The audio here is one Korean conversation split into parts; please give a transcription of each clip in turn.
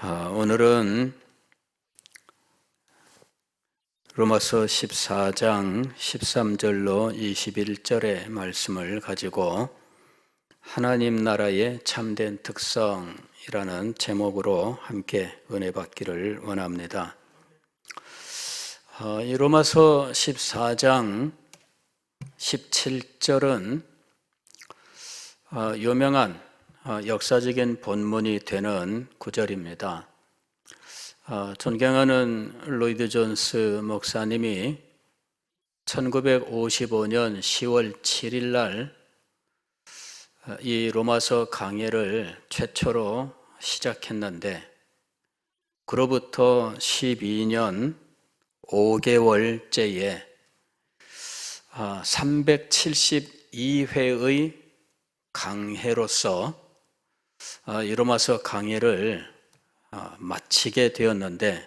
오늘은 로마서 14장 13절로 21절의 말씀을 가지고 하나님 나라의 참된 특성이라는 제목으로 함께 은혜 받기를 원합니다. 이 로마서 14장 17절은 유명한 역사적인 본문이 되는 구절입니다. 존경하는 로이드 존스 목사님이 1955년 10월 7일 날 이 로마서 강해를 최초로 시작했는데 그로부터 12년 5개월째에 372회의 강해로서 이 로마서 강해를 마치게 되었는데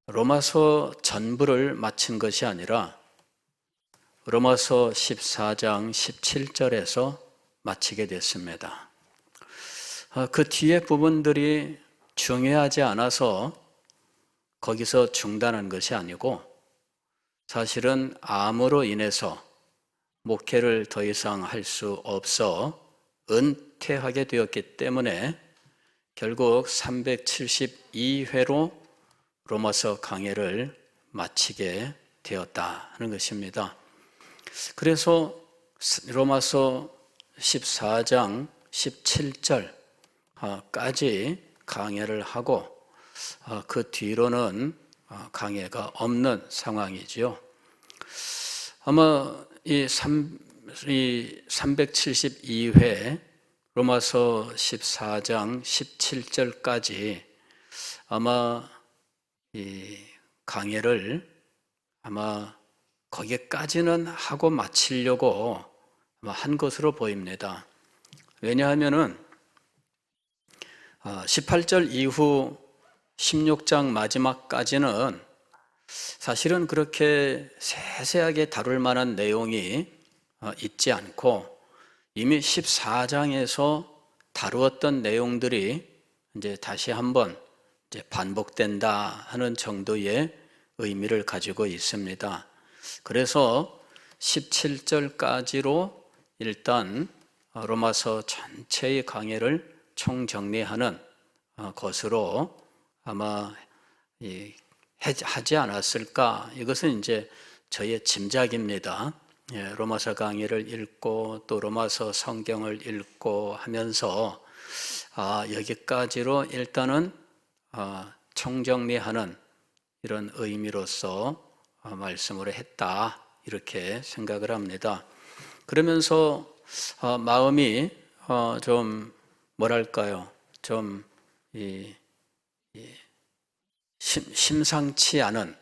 로마서 전부를 마친 것이 아니라 로마서 14장 17절에서 마치게 됐습니다. 그 뒤에 부분들이 중요하지 않아서 거기서 중단한 것이 아니고 사실은 암으로 인해서 목회를 더 이상 할 수 없어 은퇴하게 되었기 때문에 결국 372회로 로마서 강해를 마치게 되었다는 것입니다. 그래서 로마서 14장 17절까지 강해를 하고 그 뒤로는 강해가 없는 상황이지요. 아마 이 372회 로마서 14장 17절까지 아마 이 강해를 아마 거기까지는 하고 마치려고 아마 한 것으로 보입니다. 왜냐하면은 18절 이후 16장 마지막까지는 사실은 그렇게 세세하게 다룰 만한 내용이 있지 않고 이미 14장에서 다루었던 내용들이 이제 다시 한번 이제 반복된다 하는 정도의 의미를 가지고 있습니다. 그래서 17절까지로 일단 로마서 전체의 강해를 총정리하는 것으로 아마 하지 않았을까? 이것은 이제 저의 짐작입니다. 로마서 강해를 읽고 또 로마서 성경을 읽고 하면서 여기까지로 일단은 총정리하는 이런 의미로서 말씀을 했다 이렇게 생각을 합니다. 그러면서 마음이 좀 뭐랄까요? 좀 심상치 않은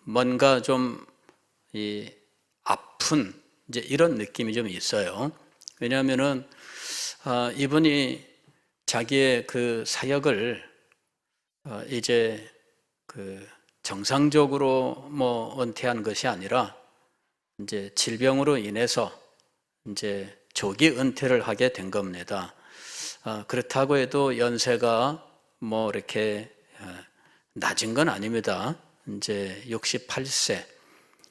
뭔가 좀 아픈 이제 이런 느낌이 좀 있어요. 왜냐하면은 이분이 자기의 그 사역을 이제 그 정상적으로 뭐 은퇴한 것이 아니라 이제 질병으로 인해서 이제 조기 은퇴를 하게 된 겁니다. 그렇다고 해도 연세가 뭐 이렇게 낮은 건 아닙니다. 이제 68세.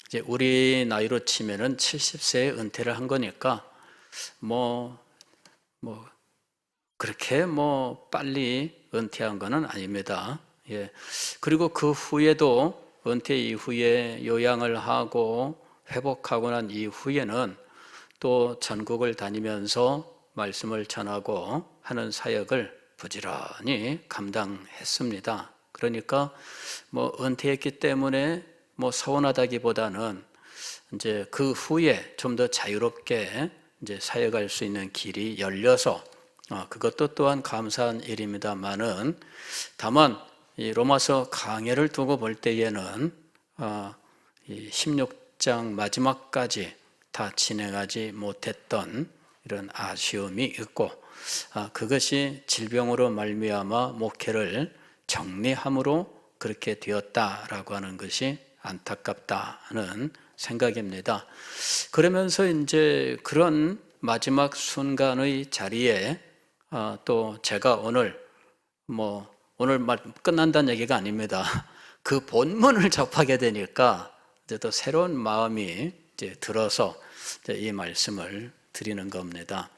이제 우리 나이로 치면은 70세에 은퇴를 한 거니까 뭐 그렇게 뭐 빨리 은퇴한 거는 아닙니다. 예. 그리고 그 후에도 은퇴 이후에 요양을 하고 회복하고 난 이후에는 또 전국을 다니면서 말씀을 전하고 하는 사역을 부지런히 감당했습니다. 그러니까 뭐 은퇴했기 때문에 뭐 서운하다기보다는 이제 그 후에 좀 더 자유롭게 이제 사역할 수 있는 길이 열려서 그것도 또한 감사한 일입니다만은 다만 이 로마서 강해를 두고 볼 때에는 이 16장 마지막까지 다 진행하지 못했던 이런 아쉬움이 있고 그것이 질병으로 말미암아 목회를 정리함으로 그렇게 되었다라고 하는 것이 안타깝다는 생각입니다. 그러면서 이제 그런 마지막 순간의 자리에 또 제가 오늘 오늘 말 끝난다는 얘기가 아닙니다. 그 본문을 접하게 되니까 이제 또 새로운 마음이 이제 들어서 이제 이 말씀을 드리는 겁니다.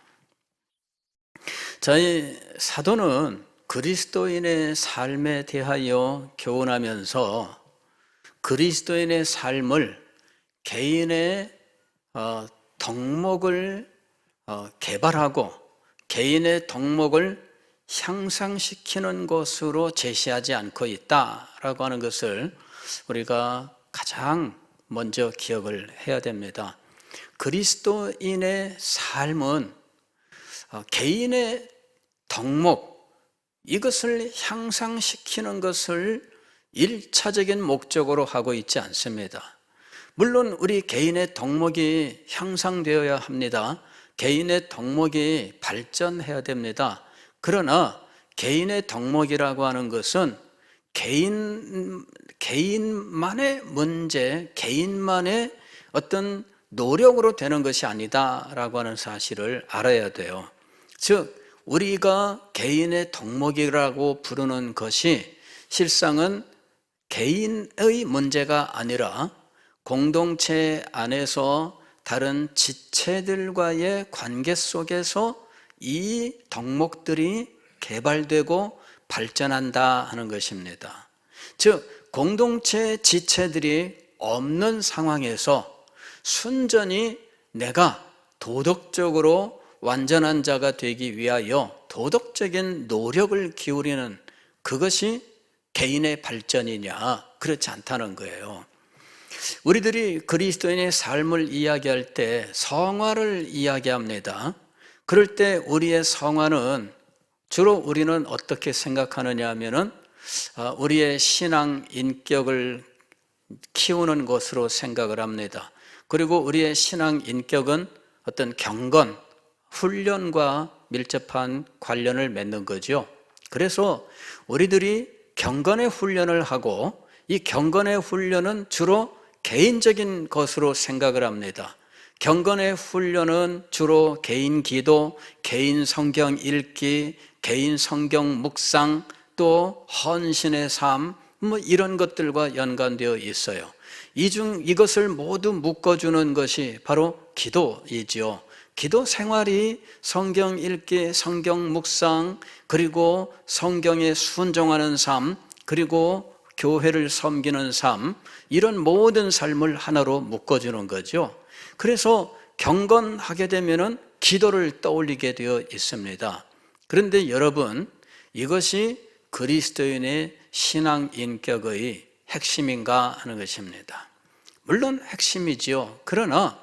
저희 사도는 그리스도인의 삶에 대하여 교훈하면서 그리스도인의 삶을 개인의 덕목을 개발하고 개인의 덕목을 향상시키는 것으로 제시하지 않고 있다라고 하는 것을 우리가 가장 먼저 기억을 해야 됩니다. 그리스도인의 삶은 개인의 덕목, 이것을 향상시키는 것을 1차적인 목적으로 하고 있지 않습니다. 물론 우리 개인의 덕목이 향상되어야 합니다. 개인의 덕목이 발전해야 됩니다. 그러나 개인의 덕목이라고 하는 것은 개인만의 문제, 개인만의 어떤 노력으로 되는 것이 아니다라고 하는 사실을 알아야 돼요. 즉 우리가 개인의 덕목이라고 부르는 것이 실상은 개인의 문제가 아니라 공동체 안에서 다른 지체들과의 관계 속에서 이 덕목들이 개발되고 발전한다 하는 것입니다. 즉 공동체 지체들이 없는 상황에서 순전히 내가 도덕적으로 완전한 자가 되기 위하여 도덕적인 노력을 기울이는 그것이 개인의 발전이냐? 그렇지 않다는 거예요. 우리들이 그리스도인의 삶을 이야기할 때 성화를 이야기합니다. 그럴 때 우리의 성화는 주로 우리는 어떻게 생각하느냐 하면은 우리의 신앙 인격을 키우는 것으로 생각을 합니다. 그리고 우리의 신앙 인격은 어떤 경건, 훈련과 밀접한 관련을 맺는 거죠. 그래서 우리들이 경건의 훈련을 하고 이 경건의 훈련은 주로 개인적인 것으로 생각을 합니다. 경건의 훈련은 주로 개인 기도, 개인 성경 읽기, 개인 성경 묵상, 또 헌신의 삶, 이런 것들과 연관되어 있어요. 이것을 모두 묶어주는 것이 바로 기도이지요. 기도 생활이 성경 읽기, 성경 묵상, 그리고 성경에 순종하는 삶, 그리고 교회를 섬기는 삶, 이런 모든 삶을 하나로 묶어주는 거죠. 그래서 경건하게 되면은 기도를 떠올리게 되어 있습니다. 그런데 여러분, 이것이 그리스도인의 신앙 인격의 핵심인가 하는 것입니다. 물론 핵심이지요. 그러나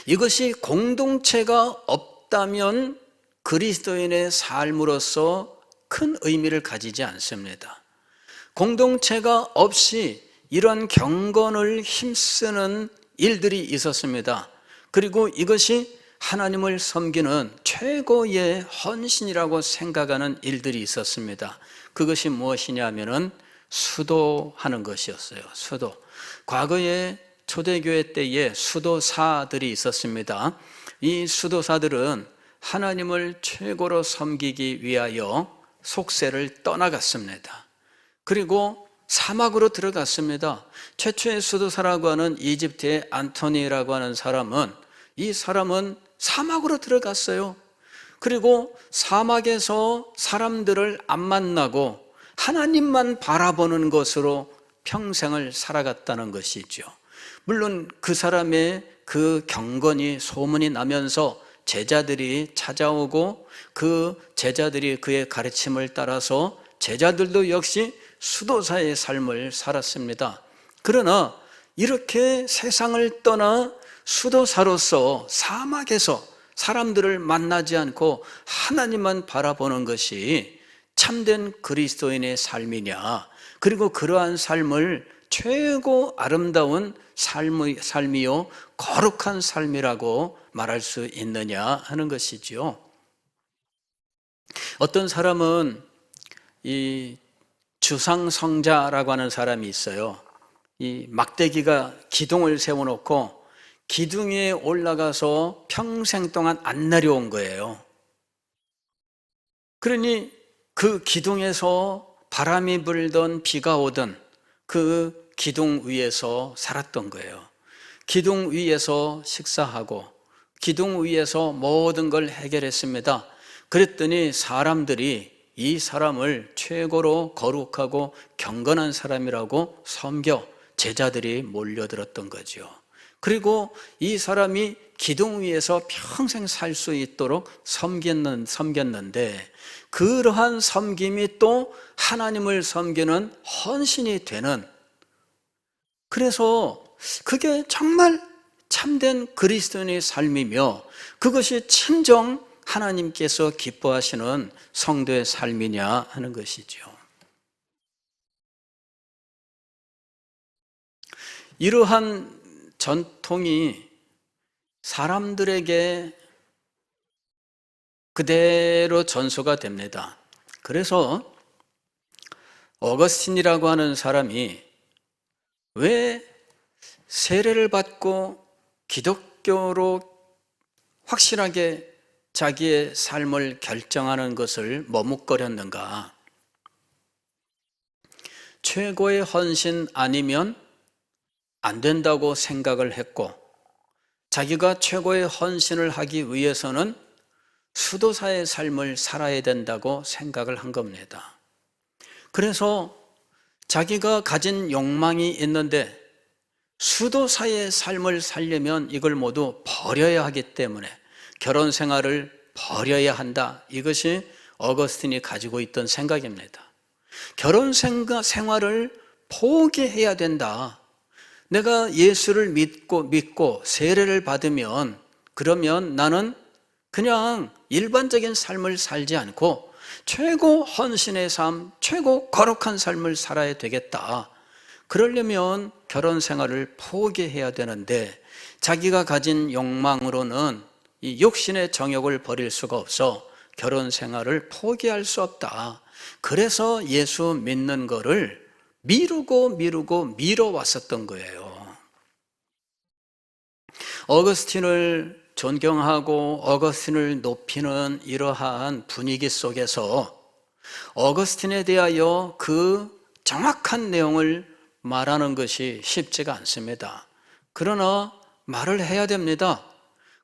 이것이 공동체가 없다면 그리스도인의 삶으로서 큰 의미를 가지지 않습니다. 공동체가 없이 이런 경건을 힘쓰는 일들이 있었습니다. 그리고 이것이 하나님을 섬기는 최고의 헌신이라고 생각하는 일들이 있었습니다. 그것이 무엇이냐면은 수도하는 것이었어요. 수도. 과거에 초대교회 때에 수도사들이 있었습니다. 이 수도사들은 하나님을 최고로 섬기기 위하여 속세를 떠나갔습니다. 그리고 사막으로 들어갔습니다. 최초의 수도사라고 하는 이집트의 안토니라고 하는 사람은, 이 사람은 사막으로 들어갔어요. 그리고 사막에서 사람들을 안 만나고 하나님만 바라보는 것으로 평생을 살아갔다는 것이죠. 물론 그 사람의 그 경건이 소문이 나면서 제자들이 찾아오고 그 제자들이 그의 가르침을 따라서 제자들도 역시 수도사의 삶을 살았습니다. 그러나 이렇게 세상을 떠나 수도사로서 사막에서 사람들을 만나지 않고 하나님만 바라보는 것이 참된 그리스도인의 삶이냐, 그리고 그러한 삶을 최고 아름다운 삶이요 거룩한 삶이라고 말할 수 있느냐 하는 것이지요. 어떤 사람은 이 주상성자라고 하는 사람이 있어요. 이 막대기가 기둥을 세워놓고 기둥 위에 올라가서 평생 동안 안 내려온 거예요. 그러니 그 기둥에서 바람이 불던 비가 오던 그 기둥 위에서 살았던 거예요. 기둥 위에서 식사하고 기둥 위에서 모든 걸 해결했습니다. 그랬더니 사람들이 이 사람을 최고로 거룩하고 경건한 사람이라고 섬겨 제자들이 몰려들었던 거죠. 그리고 이 사람이 기둥 위에서 평생 살 수 있도록 섬겼는데 그러한 섬김이 또 하나님을 섬기는 헌신이 되는, 그래서 그게 정말 참된 그리스도인의 삶이며 그것이 친정 하나님께서 기뻐하시는 성도의 삶이냐 하는 것이죠. 이러한 전통이 사람들에게 그대로 전수가 됩니다. 그래서 어거스틴이라고 하는 사람이 왜 세례를 받고 기독교로 확실하게 자기의 삶을 결정하는 것을 머뭇거렸는가? 최고의 헌신 아니면 안 된다고 생각을 했고, 자기가 최고의 헌신을 하기 위해서는 수도사의 삶을 살아야 된다고 생각을 한 겁니다. 그래서 자기가 가진 욕망이 있는데 수도사의 삶을 살려면 이걸 모두 버려야 하기 때문에 결혼 생활을 버려야 한다. 이것이 어거스틴이 가지고 있던 생각입니다. 결혼 생활을 포기해야 된다. 내가 예수를 믿고 세례를 받으면 그러면 나는 그냥 일반적인 삶을 살지 않고 최고 헌신의 삶, 최고 거룩한 삶을 살아야 되겠다. 그러려면 결혼 생활을 포기해야 되는데 자기가 가진 욕망으로는 이 육신의 정욕을 버릴 수가 없어 결혼 생활을 포기할 수 없다. 그래서 예수 믿는 거를 미루고 미뤄왔었던 거예요. 어거스틴을 존경하고 어거스틴을 높이는 이러한 분위기 속에서 어거스틴에 대하여 그 정확한 내용을 말하는 것이 쉽지가 않습니다. 그러나 말을 해야 됩니다.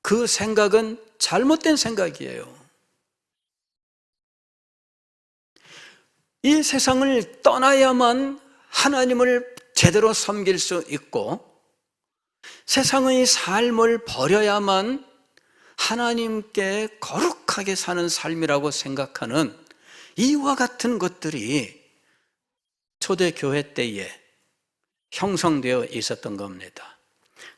그 생각은 잘못된 생각이에요. 이 세상을 떠나야만 하나님을 제대로 섬길 수 있고 세상의 삶을 버려야만 하나님께 거룩하게 사는 삶이라고 생각하는 이와 같은 것들이 초대교회 때에 형성되어 있었던 겁니다.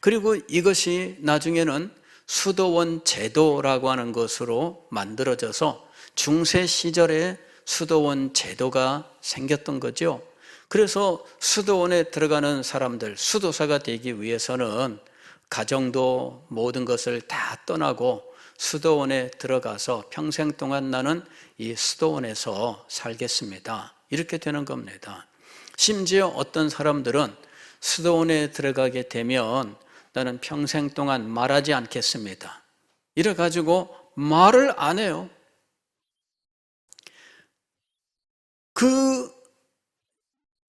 그리고 이것이 나중에는 수도원 제도라고 하는 것으로 만들어져서 중세 시절에 수도원 제도가 생겼던 거죠. 그래서 수도원에 들어가는 사람들, 수도사가 되기 위해서는 가정도 모든 것을 다 떠나고 수도원에 들어가서 평생 동안 나는 이 수도원에서 살겠습니다. 이렇게 되는 겁니다. 심지어 어떤 사람들은 수도원에 들어가게 되면 나는 평생 동안 말하지 않겠습니다. 이래가지고 말을 안 해요.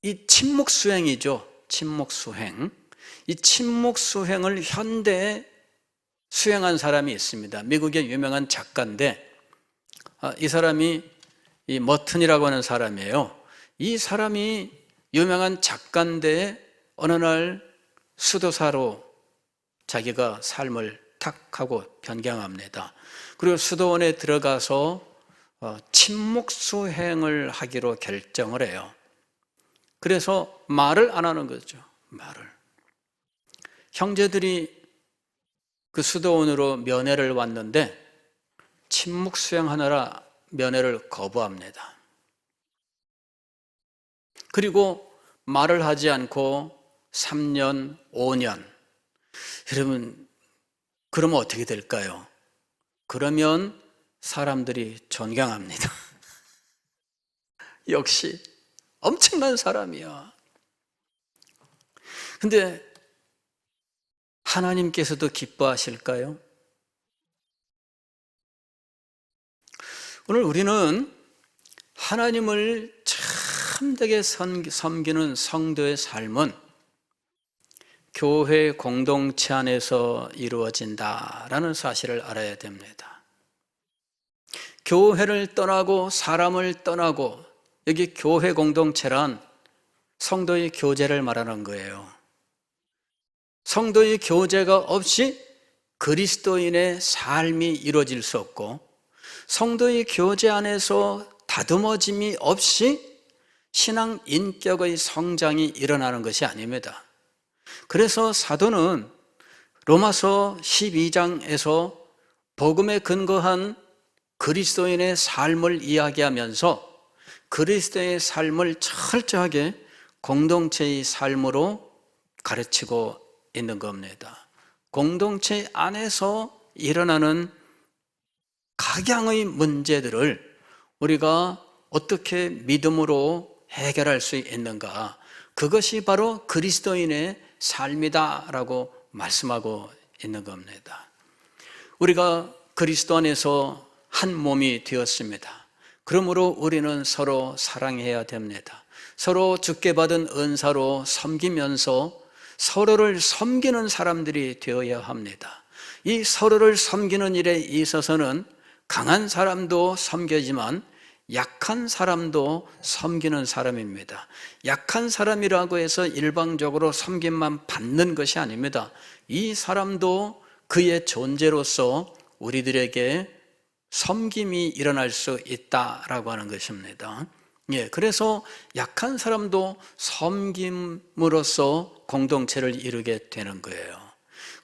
이 침묵수행이죠. 침묵수행. 이 침묵수행을 현대에 수행한 사람이 있습니다. 미국의 유명한 작가인데 이 사람이 이 머튼이라고 하는 사람이에요. 이 사람이 유명한 작가인데 어느 날 수도사로 자기가 삶을 탁 하고 변경합니다. 그리고 수도원에 들어가서 침묵수행을 하기로 결정을 해요. 그래서 말을 안 하는 거죠. 말을. 형제들이 그 수도원으로 면회를 왔는데 침묵수행하느라 면회를 거부합니다. 그리고 말을 하지 않고 3년, 5년. 여러분, 그러면 어떻게 될까요? 그러면 사람들이 존경합니다. 역시 엄청난 사람이야. 근데 하나님께서도 기뻐하실까요? 오늘 우리는 하나님을 참되게 섬기는 성도의 삶은 교회 공동체 안에서 이루어진다라는 사실을 알아야 됩니다. 교회를 떠나고 사람을 떠나고, 여기 교회 공동체란 성도의 교제를 말하는 거예요. 성도의 교제가 없이 그리스도인의 삶이 이루어질 수 없고, 성도의 교제 안에서 다듬어짐이 없이 신앙 인격의 성장이 일어나는 것이 아닙니다. 그래서 사도는 로마서 12장에서 복음에 근거한 그리스도인의 삶을 이야기하면서 그리스도의 삶을 철저하게 공동체의 삶으로 가르치고 있는 겁니다. 공동체 안에서 일어나는 각양의 문제들을 우리가 어떻게 믿음으로 해결할 수 있는가, 그것이 바로 그리스도인의 삶이다라고 말씀하고 있는 겁니다. 우리가 그리스도 안에서 한 몸이 되었습니다. 그러므로 우리는 서로 사랑해야 됩니다. 서로 주께 받은 은사로 섬기면서 서로를 섬기는 사람들이 되어야 합니다. 이 서로를 섬기는 일에 있어서는 강한 사람도 섬겨지만 약한 사람도 섬기는 사람입니다. 약한 사람이라고 해서 일방적으로 섬김만 받는 것이 아닙니다. 이 사람도 그의 존재로서 우리들에게 섬김이 일어날 수 있다라고 하는 것입니다. 그래서 약한 사람도 섬김으로써 공동체를 이루게 되는 거예요.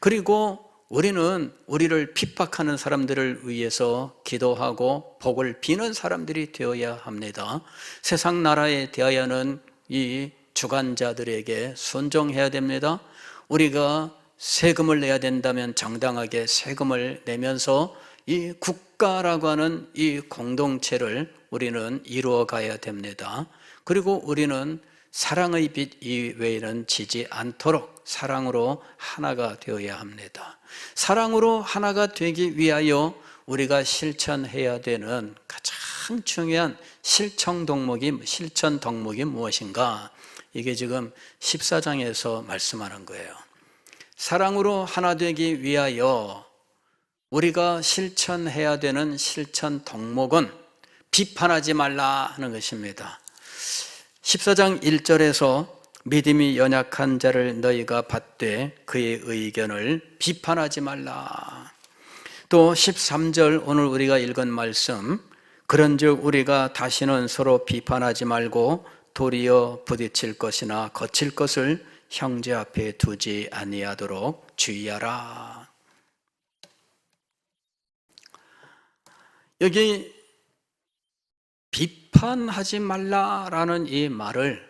그리고 우리는 우리를 핍박하는 사람들을 위해서 기도하고 복을 비는 사람들이 되어야 합니다. 세상 나라에 대하여는 이 주관자들에게 순종해야 됩니다. 우리가 세금을 내야 된다면 정당하게 세금을 내면서 이 국가라고 하는 이 공동체를 우리는 이루어 가야 됩니다. 그리고 우리는 사랑의 빛 이외에는 지지 않도록 사랑으로 하나가 되어야 합니다. 사랑으로 하나가 되기 위하여 우리가 실천해야 되는 가장 중요한 실천 덕목이 무엇인가? 이게 지금 14장에서 말씀하는 거예요. 사랑으로 하나 되기 위하여 우리가 실천해야 되는 실천 덕목은 비판하지 말라 하는 것입니다. 14장 1절에서 믿음이 연약한 자를 너희가 받되 그의 의견을 비판하지 말라. 또 13절 오늘 우리가 읽은 말씀, 그런즉 우리가 다시는 서로 비판하지 말고 도리어 부딪힐 것이나 거칠 것을 형제 앞에 두지 아니하도록 주의하라. 여기 비판하지 말라라는 이 말을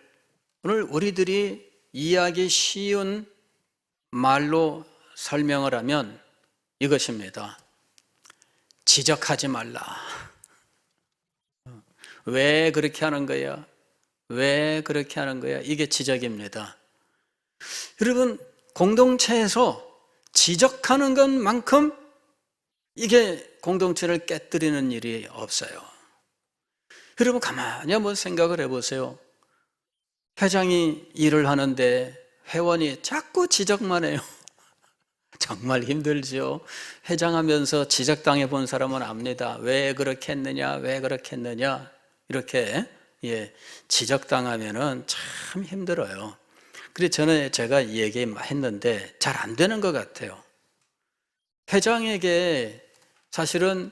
오늘 우리들이 이해하기 쉬운 말로 설명을 하면 이것입니다. 지적하지 말라. 왜 그렇게 하는 거야? 왜 그렇게 하는 거야? 이게 지적입니다. 여러분, 공동체에서 지적하는 것만큼 이게 공동체를 깨뜨리는 일이 없어요. 여러분, 가만히 한번 생각을 해보세요. 회장이 일을 하는데 회원이 자꾸 지적만 해요. 정말 힘들죠. 회장하면서 지적당해 본 사람은 압니다. 왜 그렇게 했느냐, 왜 그렇게 했느냐, 이렇게 지적당하면은 참 힘들어요. 그래서 저는 제가 얘기했는데 잘 안 되는 것 같아요. 회장에게 사실은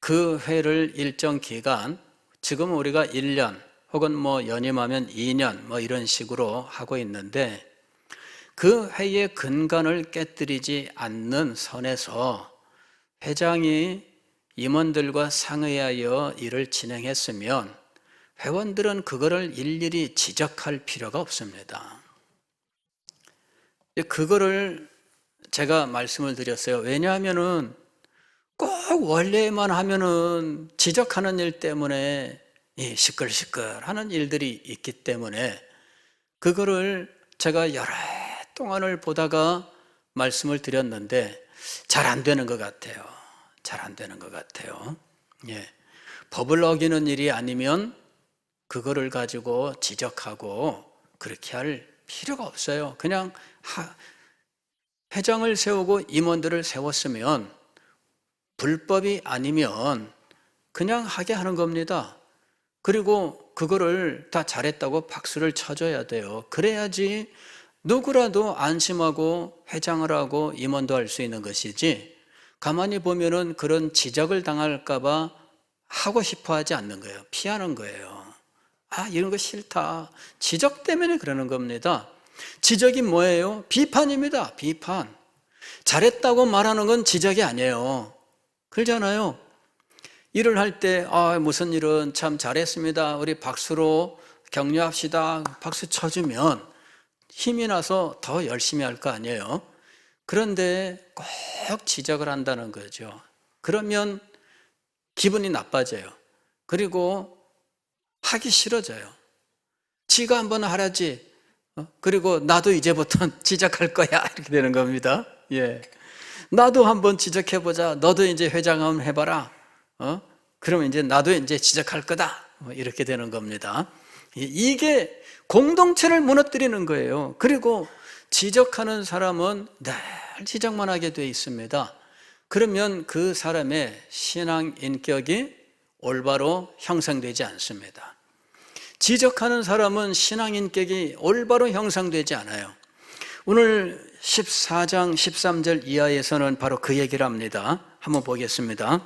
그 회를 일정 기간, 지금 우리가 1년 혹은 연임하면 2년 이런 식으로 하고 있는데, 그 회의 근간을 깨뜨리지 않는 선에서 회장이 임원들과 상의하여 일을 진행했으면 회원들은 그거를 일일이 지적할 필요가 없습니다. 그거를 제가 말씀을 드렸어요. 왜냐하면은 꼭 원래만 하면은 지적하는 일 때문에 시끌시끌하는 일들이 있기 때문에 그거를 제가 여러 동안을 보다가 말씀을 드렸는데 잘 안 되는 것 같아요. 잘 안 되는 것 같아요. 법을 어기는 일이 아니면 그거를 가지고 지적하고 그렇게 할 필요가 없어요. 그냥 회장을 세우고 임원들을 세웠으면 불법이 아니면 그냥 하게 하는 겁니다. 그리고 그거를 다 잘했다고 박수를 쳐줘야 돼요. 그래야지 누구라도 안심하고 회장을 하고 임원도 할 수 있는 것이지, 가만히 보면은 그런 지적을 당할까봐 하고 싶어 하지 않는 거예요. 피하는 거예요. 아, 이런 거 싫다. 지적 때문에 그러는 겁니다. 지적이 뭐예요? 비판입니다. 비판. 잘했다고 말하는 건 지적이 아니에요. 그러잖아요. 일을 할 때, 무슨 일은 참 잘했습니다. 우리 박수로 격려합시다. 박수 쳐주면 힘이 나서 더 열심히 할 거 아니에요. 그런데 꼭 지적을 한다는 거죠. 그러면 기분이 나빠져요. 그리고 하기 싫어져요. 지가 한번 하라지. 그리고 나도 이제부터 지적할 거야. 이렇게 되는 겁니다. 예. 나도 한번 지적해보자. 너도 이제 회장 한번 해봐라. 그러면 이제 나도 이제 지적할 거다. 이렇게 되는 겁니다. 이게 공동체를 무너뜨리는 거예요. 그리고 지적하는 사람은 늘 지적만 하게 돼 있습니다. 그러면 그 사람의 신앙 인격이 올바로 형성되지 않습니다. 지적하는 사람은 신앙 인격이 올바로 형성되지 않아요. 오늘 14장 13절 이하에서는 바로 그 얘기를 합니다. 한번 보겠습니다.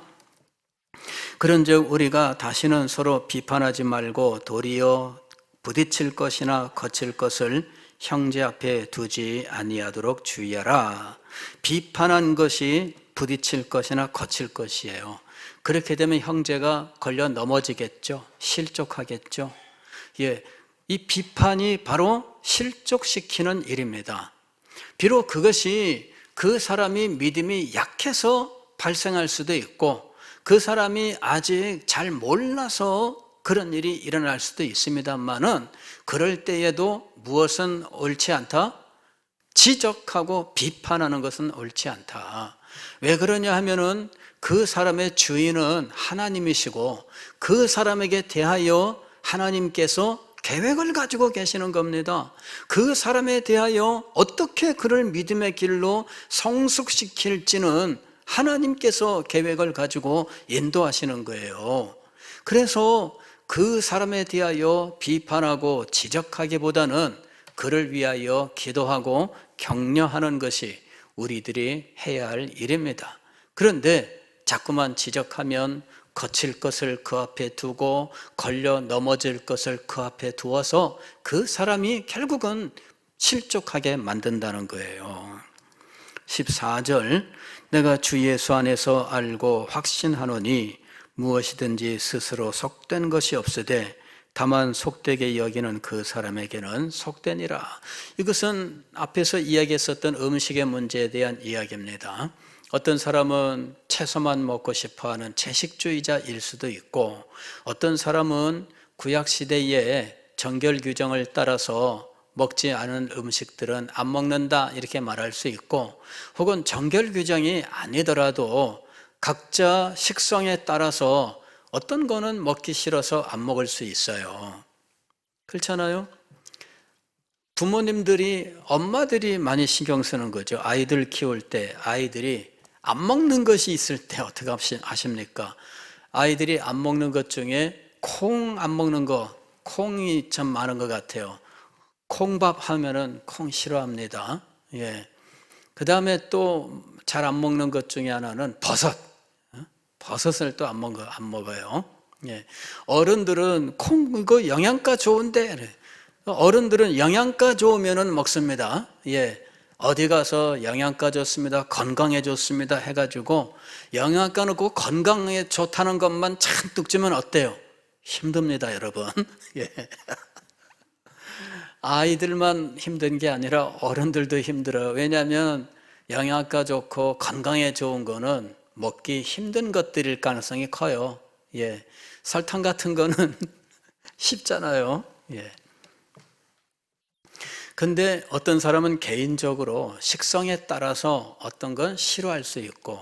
그런즉 우리가 다시는 서로 비판하지 말고 도리어 부딪힐 것이나 거칠 것을 형제 앞에 두지 아니하도록 주의하라. 비판한 것이 부딪힐 것이나 거칠 것이에요. 그렇게 되면 형제가 걸려 넘어지겠죠. 실족하겠죠. 예, 이 비판이 바로 실족시키는 일입니다. 비록 그것이 그 사람이 믿음이 약해서 발생할 수도 있고 그 사람이 아직 잘 몰라서 그런 일이 일어날 수도 있습니다만은 그럴 때에도 무엇은 옳지 않다? 지적하고 비판하는 것은 옳지 않다. 왜 그러냐 하면은 그 사람의 주인은 하나님이시고 그 사람에게 대하여 하나님께서 계획을 가지고 계시는 겁니다. 그 사람에 대하여 어떻게 그를 믿음의 길로 성숙시킬지는 하나님께서 계획을 가지고 인도하시는 거예요. 그래서 그 사람에 대하여 비판하고 지적하기보다는 그를 위하여 기도하고 격려하는 것이 우리들이 해야 할 일입니다. 그런데 자꾸만 지적하면 거칠 것을 그 앞에 두고 걸려 넘어질 것을 그 앞에 두어서 그 사람이 결국은 실족하게 만든다는 거예요. 14절 내가 주 예수 안에서 알고 확신하노니 무엇이든지 스스로 속된 것이 없으되 다만 속되게 여기는 그 사람에게는 속되니라. 이것은 앞에서 이야기했었던 음식의 문제에 대한 이야기입니다. 어떤 사람은 채소만 먹고 싶어하는 채식주의자일 수도 있고 어떤 사람은 구약시대의 정결 규정을 따라서 먹지 않은 음식들은 안 먹는다 이렇게 말할 수 있고 혹은 정결 규정이 아니더라도 각자 식성에 따라서 어떤 거는 먹기 싫어서 안 먹을 수 있어요. 그렇잖아요? 부모님들이, 엄마들이 많이 신경 쓰는 거죠. 아이들 키울 때 아이들이 안 먹는 것이 있을 때 어떻게 하십니까? 아이들이 안 먹는 것 중에 콩 안 먹는 거, 콩이 참 많은 것 같아요. 콩밥 하면은 콩 싫어합니다. 예. 그 다음에 또 잘 안 먹는 것 중에 하나는 버섯. 버섯을 또 안 먹어요. 예. 어른들은 콩 이거 영양가 좋은데, 어른들은 영양가 좋으면은 먹습니다. 예. 어디 가서 영양가 좋습니다, 건강에 좋습니다 해가지고 영양가 넣고 건강에 좋다는 것만 잔뜩 주면 어때요? 힘듭니다, 여러분. 예. 아이들만 힘든 게 아니라 어른들도 힘들어요. 왜냐하면 영양가 좋고 건강에 좋은 거는 먹기 힘든 것들일 가능성이 커요. 예. 설탕 같은 거는 쉽잖아요. 예. 근데 어떤 사람은 개인적으로 식성에 따라서 어떤 건 싫어할 수 있고,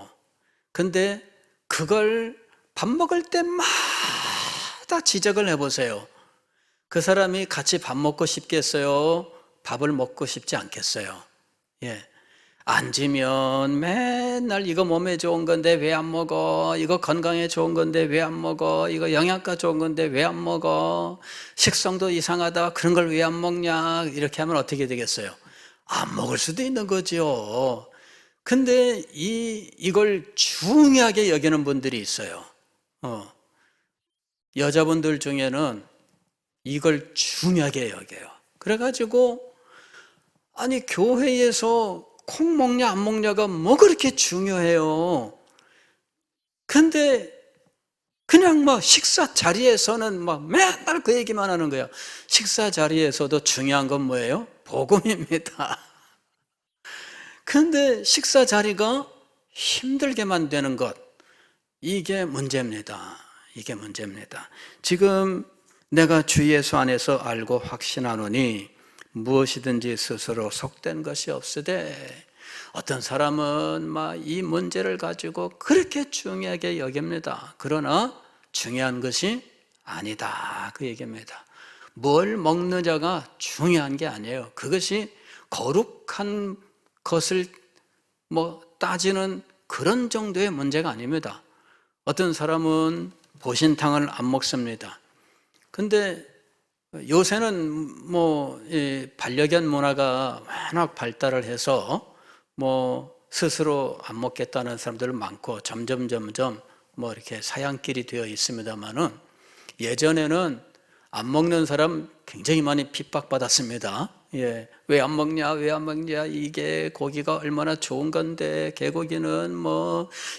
근데 그걸 밥 먹을 때마다 지적을 해보세요. 그 사람이 같이 밥 먹고 싶겠어요? 밥을 먹고 싶지 않겠어요? 예. 앉으면 맨날 이거 몸에 좋은 건데 왜 안 먹어? 이거 건강에 좋은 건데 왜 안 먹어? 이거 영양가 좋은 건데 왜 안 먹어? 식성도 이상하다. 그런 걸 왜 안 먹냐? 이렇게 하면 어떻게 되겠어요? 안 먹을 수도 있는 거죠. 근데 이걸 중요하게 여기는 분들이 있어요. 여자분들 중에는 이걸 중요하게 여겨요. 그래가지고 아니 교회에서 콩 먹냐 안 먹냐가 뭐 그렇게 중요해요. 근데 그냥 막 식사 자리에서는 막 맨날 그 얘기만 하는 거예요. 식사 자리에서도 중요한 건 뭐예요? 복음입니다. 근데 식사 자리가 힘들게 만드는 것, 이게 문제입니다. 이게 문제입니다. 지금 내가 주 예수 안에서 알고 확신하노니 무엇이든지 스스로 속된 것이 없으되, 어떤 사람은 막 이 문제를 가지고 그렇게 중요하게 여깁니다. 그러나 중요한 것이 아니다, 그 얘기입니다. 뭘 먹느냐가 중요한 게 아니에요. 그것이 거룩한 것을 따지는 그런 정도의 문제가 아닙니다. 어떤 사람은 보신탕을 안 먹습니다. 근데 요새는 이 반려견 문화가 워낙 발달을 해서 스스로 안 먹겠다는 사람들 많고 점점 이렇게 사양길이 되어 있습니다만은, 예전에는 안 먹는 사람 굉장히 많이 핍박받았습니다. 예. 왜 안 먹냐, 왜 안 먹냐, 이게 고기가 얼마나 좋은 건데, 개고기는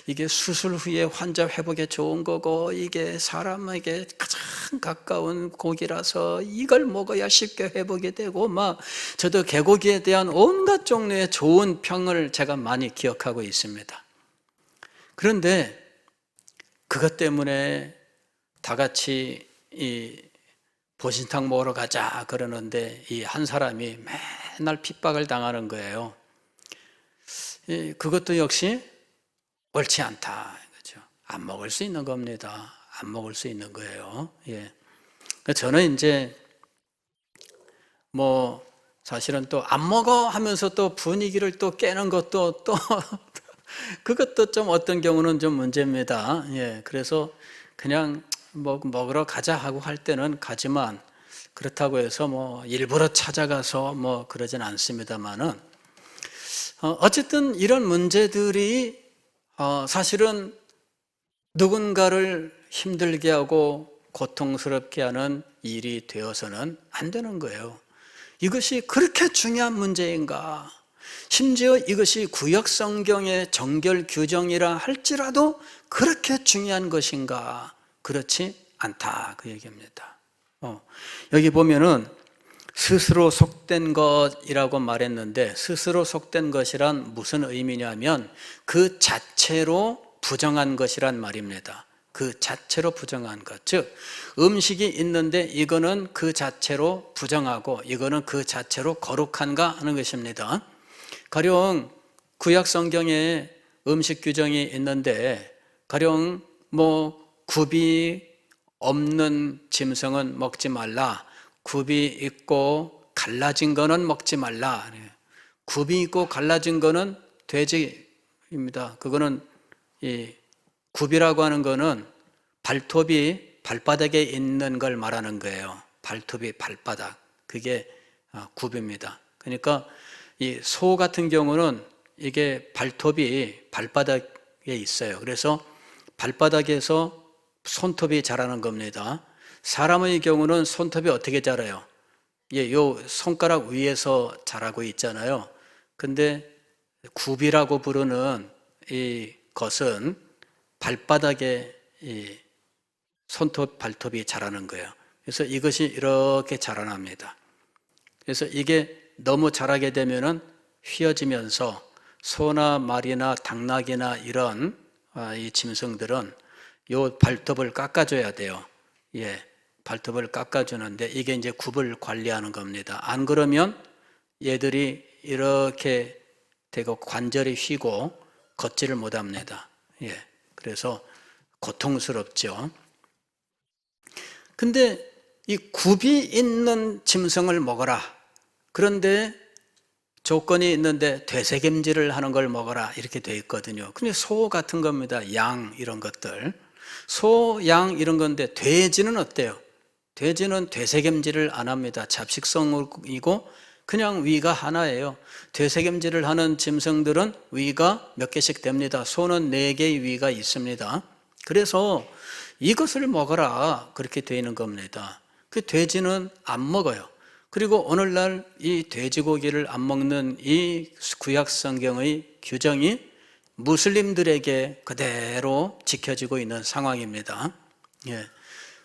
이게 수술 후에 환자 회복에 좋은 거고, 이게 사람에게 가장 가까운 고기라서 이걸 먹어야 쉽게 회복이 되고, 저도 개고기에 대한 온갖 종류의 좋은 평을 제가 많이 기억하고 있습니다. 그런데 그것 때문에 다 같이 보신탕 먹으러 가자 그러는데 이 한 사람이 맨날 핍박을 당하는 거예요. 그것도 역시 옳지 않다, 그렇죠? 안 먹을 수 있는 겁니다. 안 먹을 수 있는 거예요. 예. 저는 이제 사실은 또 안 먹어 하면서 또 분위기를 또 깨는 것도 또 그것도 좀 어떤 경우는 좀 문제입니다. 예. 그래서 그냥 먹으러 가자 하고 할 때는 가지만, 그렇다고 해서 일부러 찾아가서 그러진 않습니다만은, 어쨌든 이런 문제들이 사실은 누군가를 힘들게 하고 고통스럽게 하는 일이 되어서는 안 되는 거예요. 이것이 그렇게 중요한 문제인가? 심지어 이것이 구약 성경의 정결 규정이라 할지라도 그렇게 중요한 것인가? 그렇지 않다, 그 얘기입니다. 여기 보면은 스스로 속된 것이라고 말했는데, 스스로 속된 것이란 무슨 의미냐면 그 자체로 부정한 것이란 말입니다. 그 자체로 부정한 것, 즉 음식이 있는데 이거는 그 자체로 부정하고 이거는 그 자체로 거룩한가 하는 것입니다. 가령 구약 성경에 음식 규정이 있는데, 가령 굽이 없는 짐승은 먹지 말라, 굽이 있고 갈라진 거는 먹지 말라. 굽이 있고 갈라진 거는 돼지입니다. 그거는 이 굽이라고 하는 거는 발톱이 발바닥에 있는 걸 말하는 거예요. 발톱이 발바닥, 그게 굽입니다. 그러니까 이 소 같은 경우는 이게 발톱이 발바닥에 있어요. 그래서 발바닥에서 손톱이 자라는 겁니다. 사람의 경우는 손톱이 어떻게 자라요? 요 손가락 위에서 자라고 있잖아요. 근데 굽이라고 부르는 이 것은 발바닥에 이 손톱, 발톱이 자라는 거예요. 그래서 이것이 이렇게 자라납니다. 그래서 이게 너무 자라게 되면은 휘어지면서 소나 말이나 당나귀나 이런 이 짐승들은 요 발톱을 깎아줘야 돼요. 예, 발톱을 깎아주는데 이게 이제 굽을 관리하는 겁니다. 안 그러면 얘들이 이렇게 되고 관절이 휘고 걷지를 못합니다. 예, 그래서 고통스럽죠. 근데 이 굽이 있는 짐승을 먹어라. 그런데 조건이 있는데 되새김질을 하는 걸 먹어라 이렇게 돼 있거든요. 근데 소 같은 겁니다. 양 이런 것들. 소, 양 이런 건데 돼지는 어때요? 돼지는 되새김질을 안 합니다. 잡식성이고 그냥 위가 하나예요. 되새김질을 하는 짐승들은 위가 몇 개씩 됩니다. 소는 4개의 위가 있습니다. 그래서 이것을 먹어라 그렇게 되어 있는 겁니다. 그 돼지는 안 먹어요. 그리고 오늘날 이 돼지고기를 안 먹는 이 구약 성경의 규정이 무슬림들에게 그대로 지켜지고 있는 상황입니다. 예.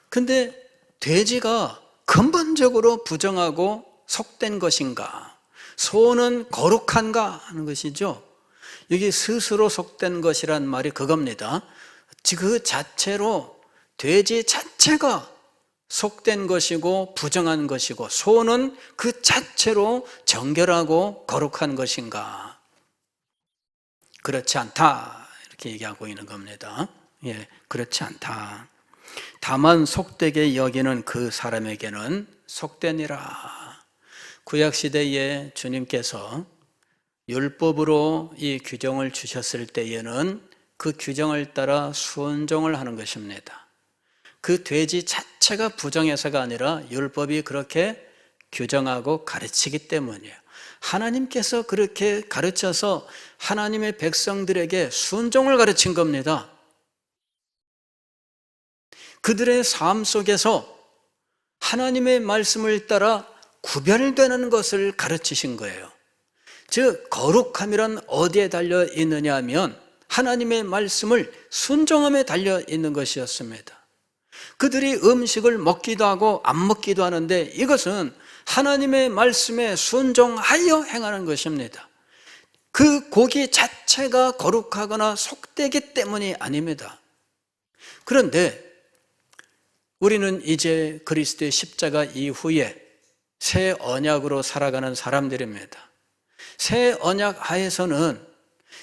근데 돼지가 근본적으로 부정하고 속된 것인가? 소는 거룩한가? 하는 것이죠. 여기 스스로 속된 것이란 말이 그겁니다. 그 자체로 돼지 자체가 속된 것이고 부정한 것이고 소는 그 자체로 정결하고 거룩한 것인가? 그렇지 않다 이렇게 얘기하고 있는 겁니다. 예, 그렇지 않다. 다만 속되게 여기는 그 사람에게는 속되니라. 구약시대에 주님께서 율법으로 이 규정을 주셨을 때에는 그 규정을 따라 순종을 하는 것입니다. 그 돼지 자체가 부정해서가 아니라 율법이 그렇게 규정하고 가르치기 때문이에요. 하나님께서 그렇게 가르쳐서 하나님의 백성들에게 순종을 가르친 겁니다. 그들의 삶 속에서 하나님의 말씀을 따라 구별되는 것을 가르치신 거예요. 즉 거룩함이란 어디에 달려 있느냐 하면 하나님의 말씀을 순종함에 달려 있는 것이었습니다. 그들이 음식을 먹기도 하고 안 먹기도 하는데 이것은 하나님의 말씀에 순종하여 행하는 것입니다. 그 고기 자체가 거룩하거나 속되기 때문이 아닙니다. 그런데 우리는 이제 그리스도의 십자가 이후에 새 언약으로 살아가는 사람들입니다. 새 언약 하에서는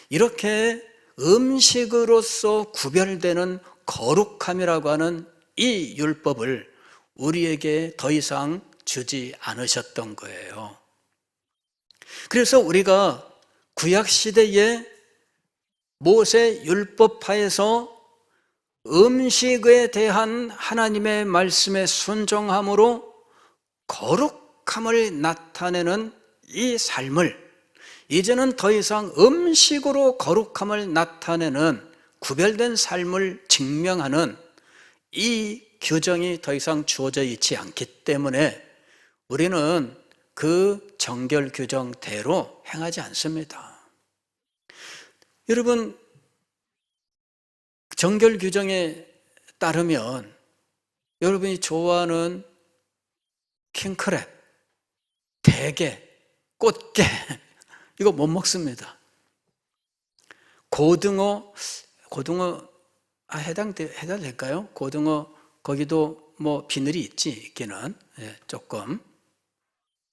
이렇게 음식으로서 구별되는 거룩함이라고 하는 이 율법을 우리에게 더 이상 주지 않으셨던 거예요. 그래서 우리가 구약시대에 모세 율법하에서 음식에 대한 하나님의 말씀에 순종함으로 거룩함을 나타내는 이 삶을 이제는 더 이상 음식으로 거룩함을 나타내는 구별된 삶을 증명하는 이 규정이 더 이상 주어져 있지 않기 때문에 우리는 그 정결 규정대로 행하지 않습니다. 여러분, 정결 규정에 따르면 여러분이 좋아하는 킹크랩, 대게, 꽃게 이거 못 먹습니다. 고등어 해당될까요? 고등어 거기도 뭐 비늘이 있기는 조금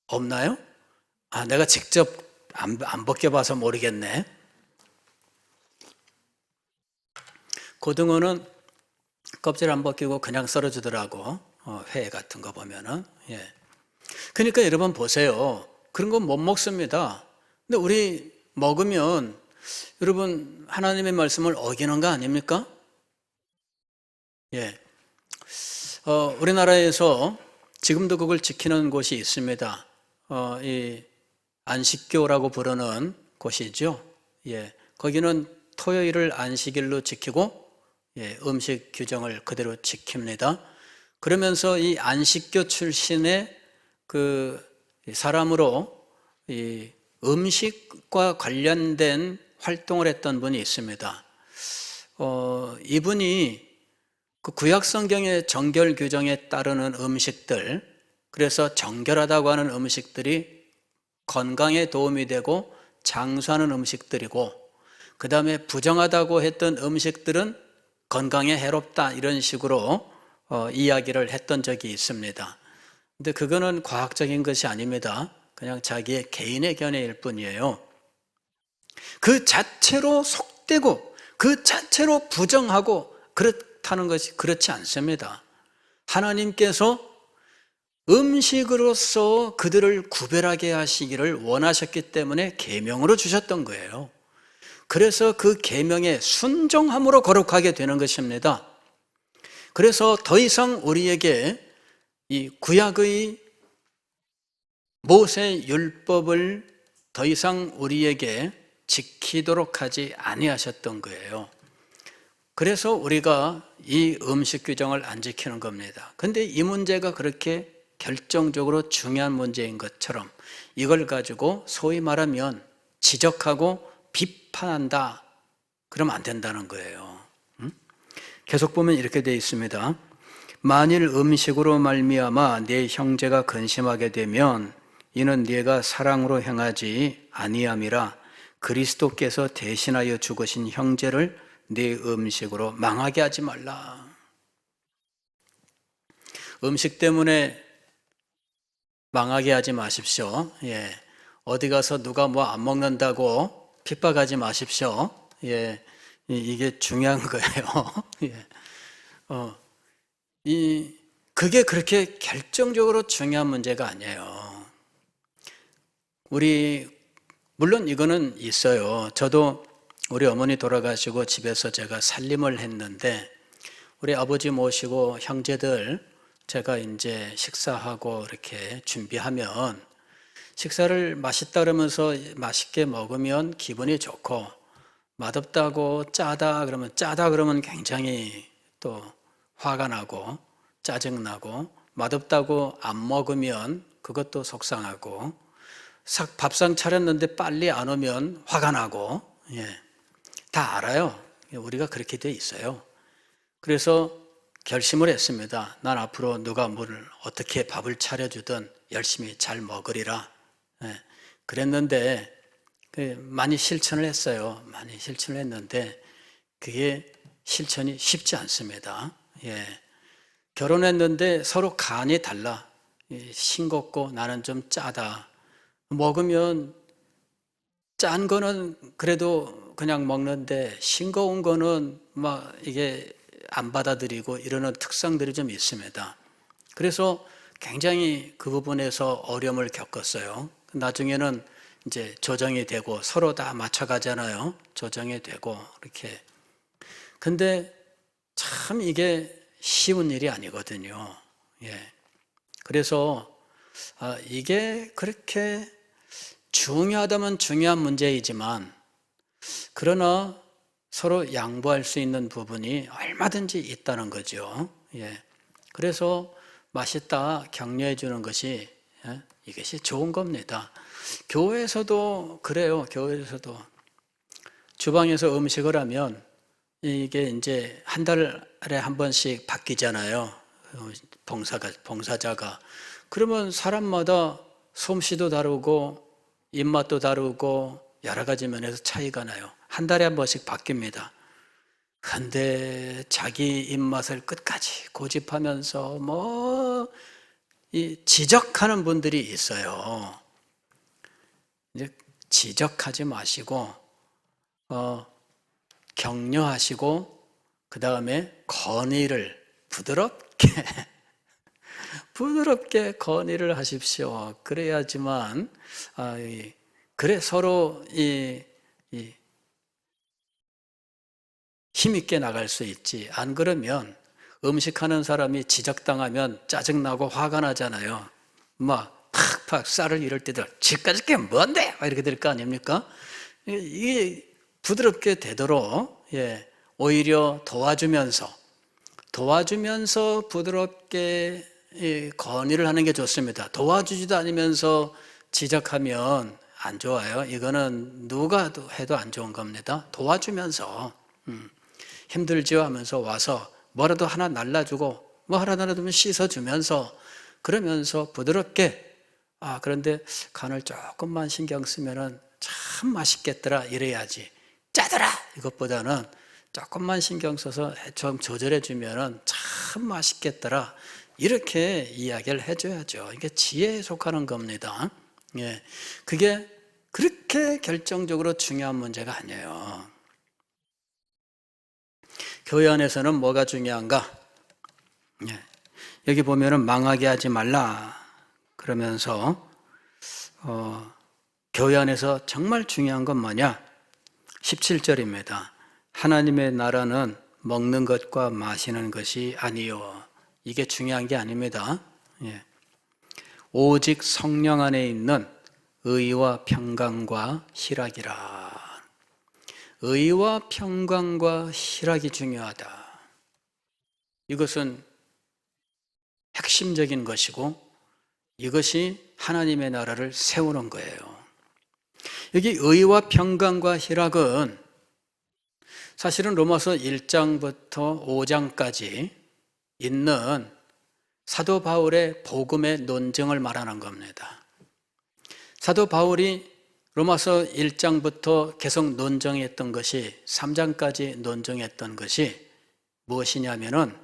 없나요? 내가 직접 안 벗겨봐서 모르겠네. 고등어는 껍질 안 벗기고 그냥 썰어주더라고. 회 같은 거 보면은. 그러니까 여러분 보세요. 그런 건 못 먹습니다. 근데 우리 먹으면 여러분 하나님의 말씀을 어기는 거 아닙니까? 우리나라에서 지금도 그걸 지키는 곳이 있습니다. 이 안식교라고 부르는 곳이죠. 거기는 토요일을 안식일로 지키고 음식 규정을 그대로 지킵니다. 그러면서 이 안식교 출신의 그 사람으로 이 음식과 관련된 활동을 했던 분이 있습니다. 이분이 그 구약 성경의 정결 규정에 따르는 음식들, 그래서 정결하다고 하는 음식들이 건강에 도움이 되고 장수하는 음식들이고, 그 다음에 부정하다고 했던 음식들은 건강에 해롭다 이런 식으로 이야기를 했던 적이 있습니다. 근데 그거는 과학적인 것이 아닙니다. 그냥 자기의 개인의 견해일 뿐이에요. 그 자체로 속되고 그 자체로 부정하고 그렇다는 것이 그렇지 않습니다. 하나님께서 음식으로서 그들을 구별하게 하시기를 원하셨기 때문에 계명으로 주셨던 거예요. 그래서 그 계명에 순종함으로 거룩하게 되는 것입니다. 그래서 더 이상 우리에게 이 구약의 모세 율법을 더 이상 우리에게 지키도록 하지 아니하셨던 거예요. 그래서 우리가 이 음식 규정을 안 지키는 겁니다. 근데 이 문제가 그렇게 결정적으로 중요한 문제인 것처럼 이걸 가지고 소위 말하면 지적하고 비판한다, 그러면 안 된다는 거예요. 계속 보면 이렇게 되어 있습니다. 만일 음식으로 말미암아 네 형제가 근심하게 되면 이는 네가 사랑으로 행하지 아니함이라. 그리스도께서 대신하여 죽으신 형제를 네 음식으로 망하게 하지 말라. 음식 때문에 망하게 하지 마십시오. 예. 어디 가서 누가 뭐 안 먹는다고 핍박하지 마십시오. 예. 이게 중요한 거예요. 예. 그게 그렇게 결정적으로 중요한 문제가 아니에요. 물론 이거는 있어요. 저도 우리 어머니 돌아가시고 집에서 제가 살림을 했는데 우리 아버지 모시고 형제들 제가 이제 식사하고 이렇게 준비하면 식사를 맛있다 그러면서 맛있게 먹으면 기분이 좋고 맛없다고 짜다 그러면 굉장히 또 화가 나고 짜증나고 맛없다고 안 먹으면 그것도 속상하고 밥상 차렸는데 빨리 안 오면 화가 나고 다 알아요. 우리가 그렇게 돼 있어요. 그래서 결심을 했습니다. 난 앞으로 누가 어떻게 밥을 차려주든 열심히 잘 먹으리라. 그랬는데 많이 실천을 했어요. 많이 실천을 했는데 그게 실천이 쉽지 않습니다. 결혼했는데 서로 간이 달라. 싱겁고 나는 좀 짜다. 먹으면 짠 거는 그래도 그냥 먹는데 싱거운 거는 막 이게 안 받아들이고 이러는 특성들이 좀 있습니다. 그래서 굉장히 그 부분에서 어려움을 겪었어요. 나중에는 이제 조정이 되고 서로 다 맞춰가잖아요. 조정이 되고 이렇게. 근데 참 이게 쉬운 일이 아니거든요. 그래서 이게 그렇게 중요하다면 중요한 문제이지만 그러나 서로 양보할 수 있는 부분이 얼마든지 있다는 거죠. 그래서 맛있다 격려해 주는 것이 이것이 좋은 겁니다. 교회에서도 그래요. 교회에서도 주방에서 음식을 하면 이게 이제 한 달에 한 번씩 바뀌잖아요. 봉사자가. 그러면 사람마다 솜씨도 다르고 입맛도 다르고 여러 가지 면에서 차이가 나요. 한 달에 한 번씩 바뀝니다. 근데 자기 입맛을 끝까지 고집하면서 지적하는 분들이 있어요. 이제 지적하지 마시고 격려하시고 그 다음에 건의를 부드럽게 건의를 하십시오. 그래야지만 그래 서로 힘있게 나갈 수 있지. 안 그러면 음식하는 사람이 지적당하면 짜증나고 화가 나잖아요. 막 팍팍 쌀을 이럴 때도 지금까지 게 뭔데? 막 이렇게 될 거 아닙니까? 이게 부드럽게 되도록 오히려 도와주면서 부드럽게 건의를 하는 게 좋습니다. 도와주지도 않으면서 지적하면 안 좋아요. 이거는 누가 해도 안 좋은 겁니다. 도와주면서 힘들지요 하면서 와서 뭐라도 하나 날라주고 뭐 하나 날라주면 씻어주면서 그러면서 부드럽게 그런데 간을 조금만 신경 쓰면은 참 맛있겠더라 이래야지. 짜더라 이것보다는 조금만 신경 써서 좀 조절해 주면은 참 맛있겠더라 이렇게 이야기를 해줘야죠. 이게 지혜에 속하는 겁니다. 그게 그렇게 결정적으로 중요한 문제가 아니에요. 교회 안에서는 뭐가 중요한가? 여기 보면은 망하게 하지 말라 그러면서 교회 안에서 정말 중요한 건 뭐냐? 17절입니다. 하나님의 나라는 먹는 것과 마시는 것이 아니요. 이게 중요한 게 아닙니다. 오직 성령 안에 있는 의와 평강과 희락이라. 의와 평강과 희락이 중요하다. 이것은 핵심적인 것이고 이것이 하나님의 나라를 세우는 거예요. 여기 의와 평강과 희락은 사실은 로마서 1장부터 5장까지 있는 사도 바울의 복음의 논증을 말하는 겁니다. 사도 바울이 로마서 1장부터 계속 논증했던 것이 3장까지 논증했던 것이 무엇이냐면은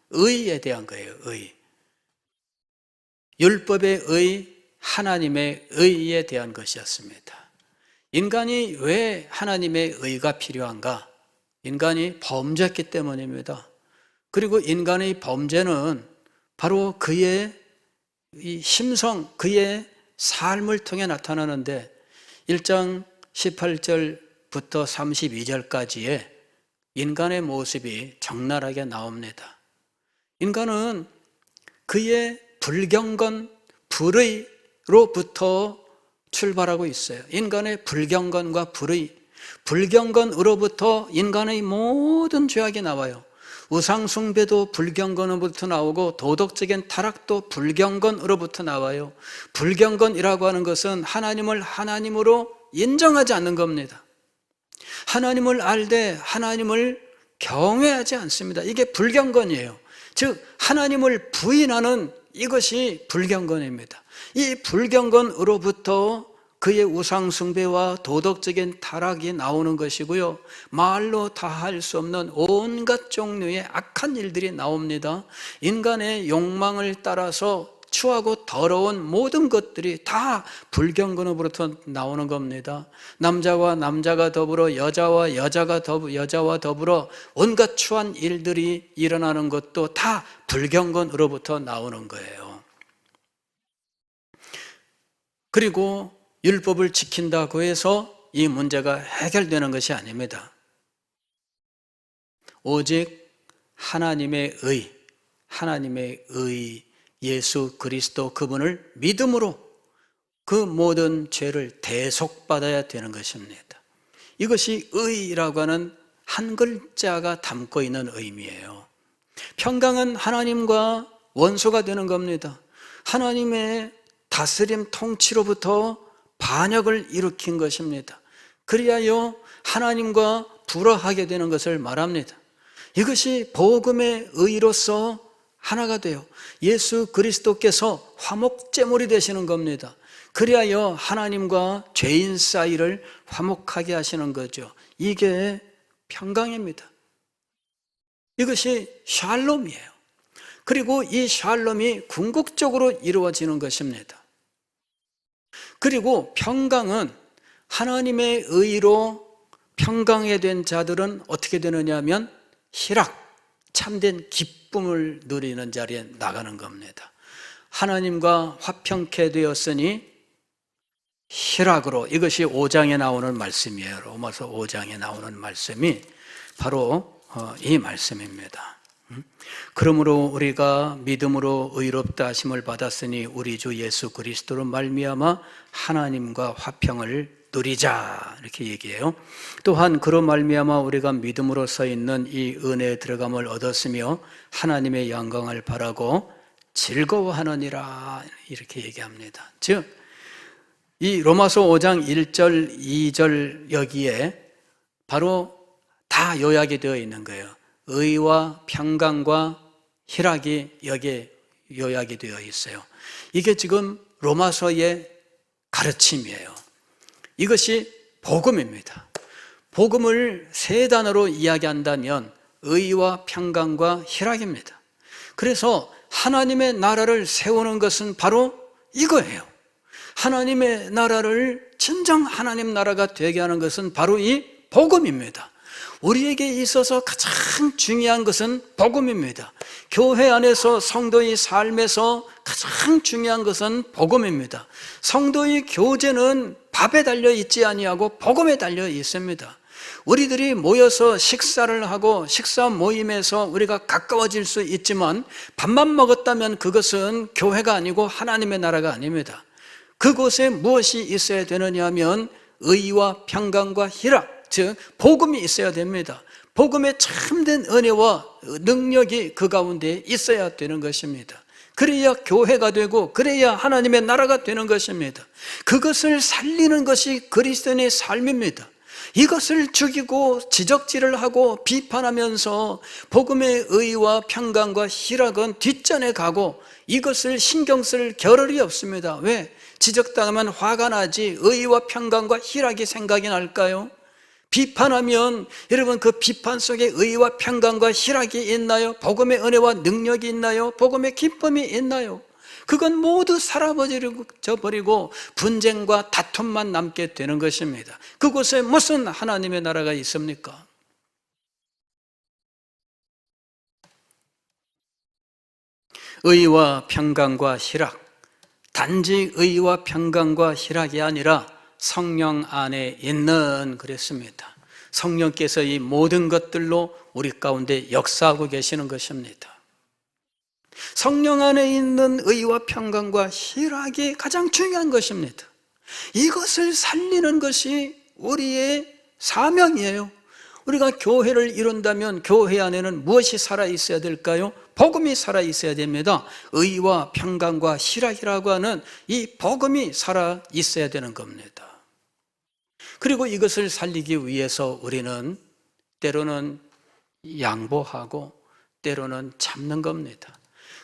의에 대한 거예요. 의. 율법의 의, 하나님의 의에 대한 것이었습니다. 인간이 왜 하나님의 의가 필요한가? 인간이 범죄했기 때문입니다. 그리고 인간의 범죄는 바로 그의 이 심성, 그의 삶을 통해 나타나는데 1장 18절부터 32절까지의 인간의 모습이 적나라하게 나옵니다. 인간은 그의 불경건, 불의로부터 출발하고 있어요. 인간의 불경건과 불의, 불경건으로부터 인간의 모든 죄악이 나와요. 우상숭배도 불경건으로부터 나오고 도덕적인 타락도 불경건으로부터 나와요. 불경건이라고 하는 것은 하나님을 하나님으로 인정하지 않는 겁니다. 하나님을 알되 하나님을 경외하지 않습니다. 이게 불경건이에요. 즉 하나님을 부인하는 이것이 불경건입니다. 이 불경건으로부터 그의 우상숭배와 도덕적인 타락이 나오는 것이고요. 말로 다 할 수 없는 온갖 종류의 악한 일들이 나옵니다. 인간의 욕망을 따라서 추하고 더러운 모든 것들이 다 불경건으로부터 나오는 겁니다. 남자와 남자가 더불어 여자와 여자와 더불어 온갖 추한 일들이 일어나는 것도 다 불경건으로부터 나오는 거예요. 그리고 율법을 지킨다고 해서 이 문제가 해결되는 것이 아닙니다. 오직 하나님의 의, 예수 그리스도 그분을 믿음으로 그 모든 죄를 대속받아야 되는 것입니다. 이것이 의라고 하는 한 글자가 담고 있는 의미예요. 평강은 하나님과 원수가 되는 겁니다. 하나님의 다스림 통치로부터 반역을 일으킨 것입니다. 그리하여 하나님과 불화하게 되는 것을 말합니다. 이것이 복음의 의로서 하나가 돼요. 예수 그리스도께서 화목제물이 되시는 겁니다. 그리하여 하나님과 죄인 사이를 화목하게 하시는 거죠. 이게 평강입니다. 이것이 샬롬이에요. 그리고 이 샬롬이 궁극적으로 이루어지는 것입니다. 그리고 평강은 하나님의 의로 평강에 된 자들은 어떻게 되느냐 하면 희락, 참된 기쁨을 누리는 자리에 나가는 겁니다. 하나님과 화평케 되었으니 희락으로, 이것이 5장에 나오는 말씀이에요. 로마서 5장에 나오는 말씀이 바로 이 말씀입니다. 그러므로 우리가 믿음으로 의롭다 하심을 받았으니 우리 주 예수 그리스도로 말미암아 하나님과 화평을 누리자, 이렇게 얘기해요. 또한 그로 말미암아 우리가 믿음으로 서 있는 이 은혜에 들어감을 얻었으며 하나님의 영광을 바라고 즐거워하느니라, 이렇게 얘기합니다. 즉 이 로마서 5장 1절 2절 여기에 바로 다 요약이 되어 있는 거예요. 의와 평강과 희락이 여기에 요약이 되어 있어요. 이게 지금 로마서의 가르침이에요. 이것이 복음입니다. 복음을 세 단어로 이야기한다면 의와 평강과 희락입니다. 그래서 하나님의 나라를 세우는 것은 바로 이거예요. 하나님의 나라를 진정 하나님 나라가 되게 하는 것은 바로 이 복음입니다. 우리에게 있어서 가장 중요한 것은 복음입니다. 교회 안에서 성도의 삶에서 가장 중요한 것은 복음입니다. 성도의 교제는 밥에 달려 있지 아니하고 복음에 달려 있습니다. 우리들이 모여서 식사를 하고 식사 모임에서 우리가 가까워질 수 있지만 밥만 먹었다면 그것은 교회가 아니고 하나님의 나라가 아닙니다. 그곳에 무엇이 있어야 되느냐 하면 의와 평강과 희락, 즉 복음이 있어야 됩니다. 복음의 참된 은혜와 능력이 그 가운데 있어야 되는 것입니다. 그래야 교회가 되고 그래야 하나님의 나라가 되는 것입니다. 그것을 살리는 것이 그리스도인의 삶입니다. 이것을 죽이고 지적질을 하고 비판하면서 복음의 의와 평강과 희락은 뒷전에 가고 이것을 신경 쓸 겨를이 없습니다. 왜? 지적당하면 화가 나지 의와 평강과 희락이 생각이 날까요? 비판하면 여러분 그 비판 속에 의와 평강과 희락이 있나요? 복음의 은혜와 능력이 있나요? 복음의 기쁨이 있나요? 그건 모두 사라져버리고 분쟁과 다툼만 남게 되는 것입니다. 그곳에 무슨 하나님의 나라가 있습니까? 의와 평강과 희락, 단지 의와 평강과 희락이 아니라 성령 안에 있는 그랬습니다. 성령께서 이 모든 것들로 우리 가운데 역사하고 계시는 것입니다. 성령 안에 있는 의와 평강과 희락이 가장 중요한 것입니다. 이것을 살리는 것이 우리의 사명이에요. 우리가 교회를 이룬다면 교회 안에는 무엇이 살아있어야 될까요? 복음이 살아있어야 됩니다. 의와 평강과 희락이라고 하는 이 복음이 살아있어야 되는 겁니다. 그리고 이것을 살리기 위해서 우리는 때로는 양보하고 때로는 참는 겁니다.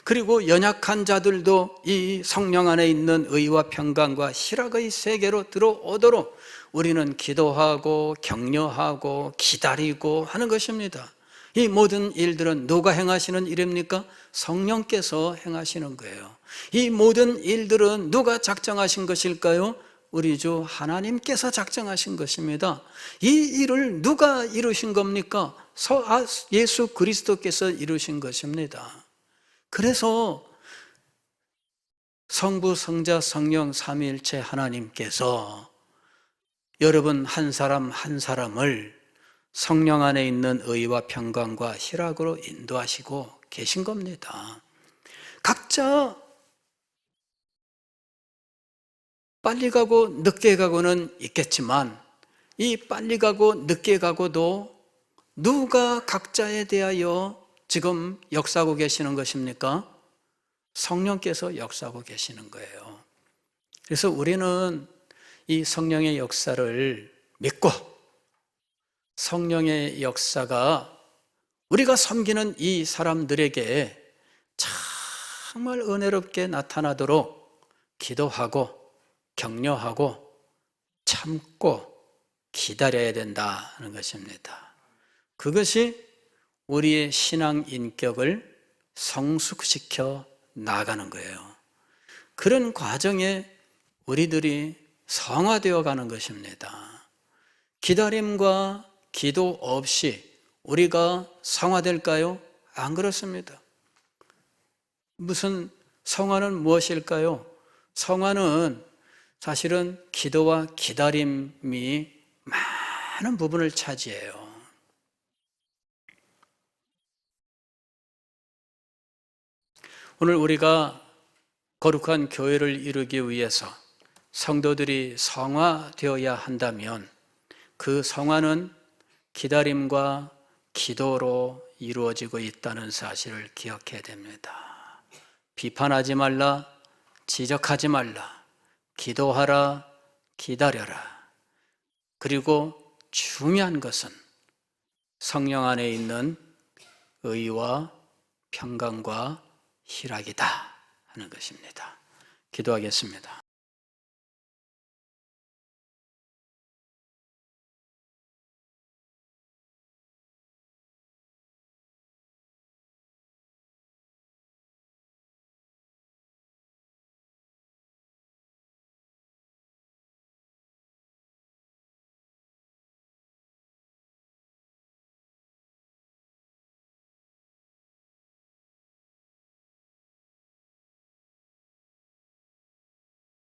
그리고 연약한 자들도 이 성령 안에 있는 의와 평강과 희락의 세계로 들어오도록 우리는 기도하고 격려하고 기다리고 하는 것입니다. 이 모든 일들은 누가 행하시는 일입니까? 성령께서 행하시는 거예요. 이 모든 일들은 누가 작정하신 것일까요? 우리 주 하나님께서 작정하신 것입니다. 이 일을 누가 이루신 겁니까? 예수 그리스도께서 이루신 것입니다. 그래서 성부, 성자, 성령 삼위일체 하나님께서 여러분 한 사람 한 사람을 성령 안에 있는 의와 평강과 희락으로 인도하시고 계신 겁니다. 각자 빨리 가고 늦게 가고는 있겠지만 이 빨리 가고 늦게 가고도 누가 각자에 대하여 지금 역사하고 계시는 것입니까? 성령께서 역사하고 계시는 거예요. 그래서 우리는 이 성령의 역사를 믿고 성령의 역사가 우리가 섬기는 이 사람들에게 정말 은혜롭게 나타나도록 기도하고 격려하고 참고 기다려야 된다는 것입니다. 그것이 우리의 신앙 인격을 성숙시켜 나가는 거예요. 그런 과정에 우리들이 성화되어 가는 것입니다. 기다림과 기도 없이 우리가 성화될까요? 안 그렇습니다. 무슨 성화는 무엇일까요? 성화는 사실은 기도와 기다림이 많은 부분을 차지해요. 오늘 우리가 거룩한 교회를 이루기 위해서 성도들이 성화되어야 한다면 그 성화는 기다림과 기도로 이루어지고 있다는 사실을 기억해야 됩니다. 비판하지 말라, 지적하지 말라, 기도하라, 기다려라. 그리고 중요한 것은 성령 안에 있는 의와 평강과 희락이다 하는 것입니다. 기도하겠습니다.